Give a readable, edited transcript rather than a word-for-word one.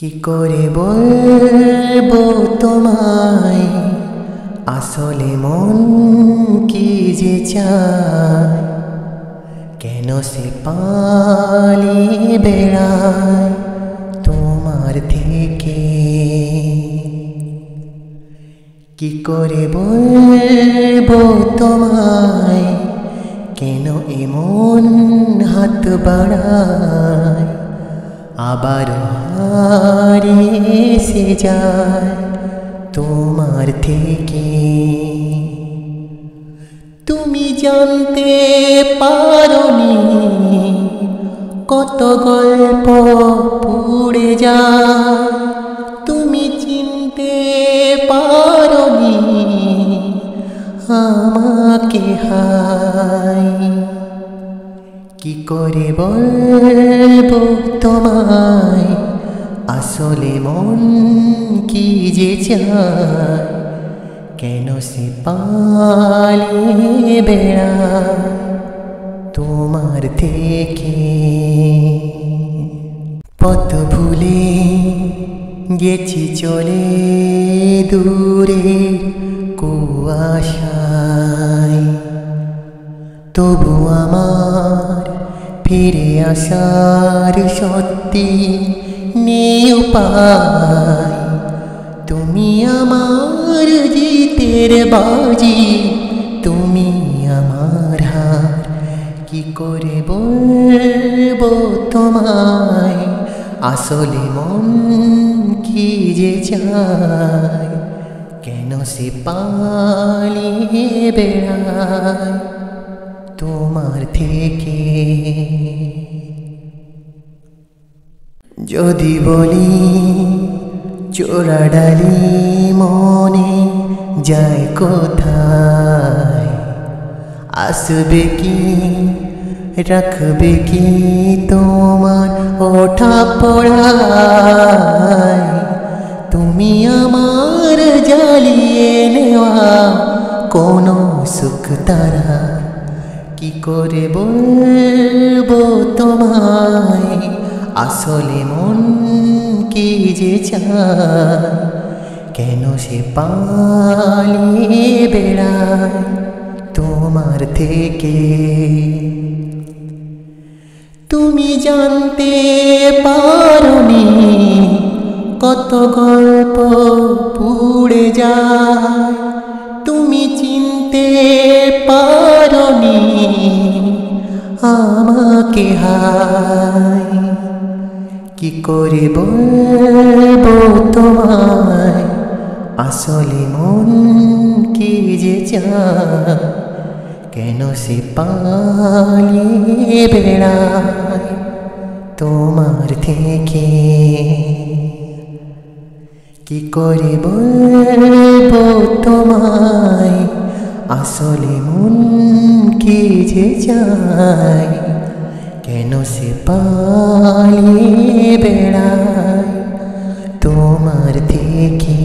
কি করে বলবো তোমায় আসলে মন কি যে চায়, কেন সে পালিয়ে বেড়ায় তোমার থেকে। কি করে বলবো তোমায় কেন এমন হাত বাড়ায়, আবার হারিয়ে এসে যায় তোমার থেকে। তুমি জানতে পারোনি কত গল্প পুড়ে যায়, তুমি চিনতে পারোনি আমাকে হায়। কি করে বলবো তোমায় আসলে মন কি যে চায়, কেন সে পালিয়ে বেড়ায় তোমার থেকে। পথ ভুলে গেছি চলে দূরে কুয়াশায়, তবু আমার ফিরে আসার সত্যি নেই উপায়। তুমি আমার জিতের বাজি, তুমি আমার হার। কি করে বলবো তোমায় আসলে মন কি যে চায়, কেন সে পালিয়ে বেড়ায় তোমার থেকে। যদি বলি চোরা ডালি মনে যায় কোথায়, আসবে কি রাখবে কি তোমার ওঠা পড়ায়। তুমি আমার জ্বালিয়ে নেওয়া কোনো সুখ তারা। কি করে বলবো তোমায় আসলে মন কি যে চায়, কেন সে পালিয়ে বেড়ায় তোমার থেকে। তুমি জানতে পারোনি কত গল্প পুড়ে যায়, তুমি চিনতে পারোনি আমাকে হায়। কি করে বলবো তোমায় আসলে মন কি যে চায়, কেন সে পালিয়ে বেড়ায় তোমার থেকে। কি করে বলবো তোমায় আসলে মন কি যে চায়, কেন সে পালিয়ে বেড়ায় তোমার থেকে।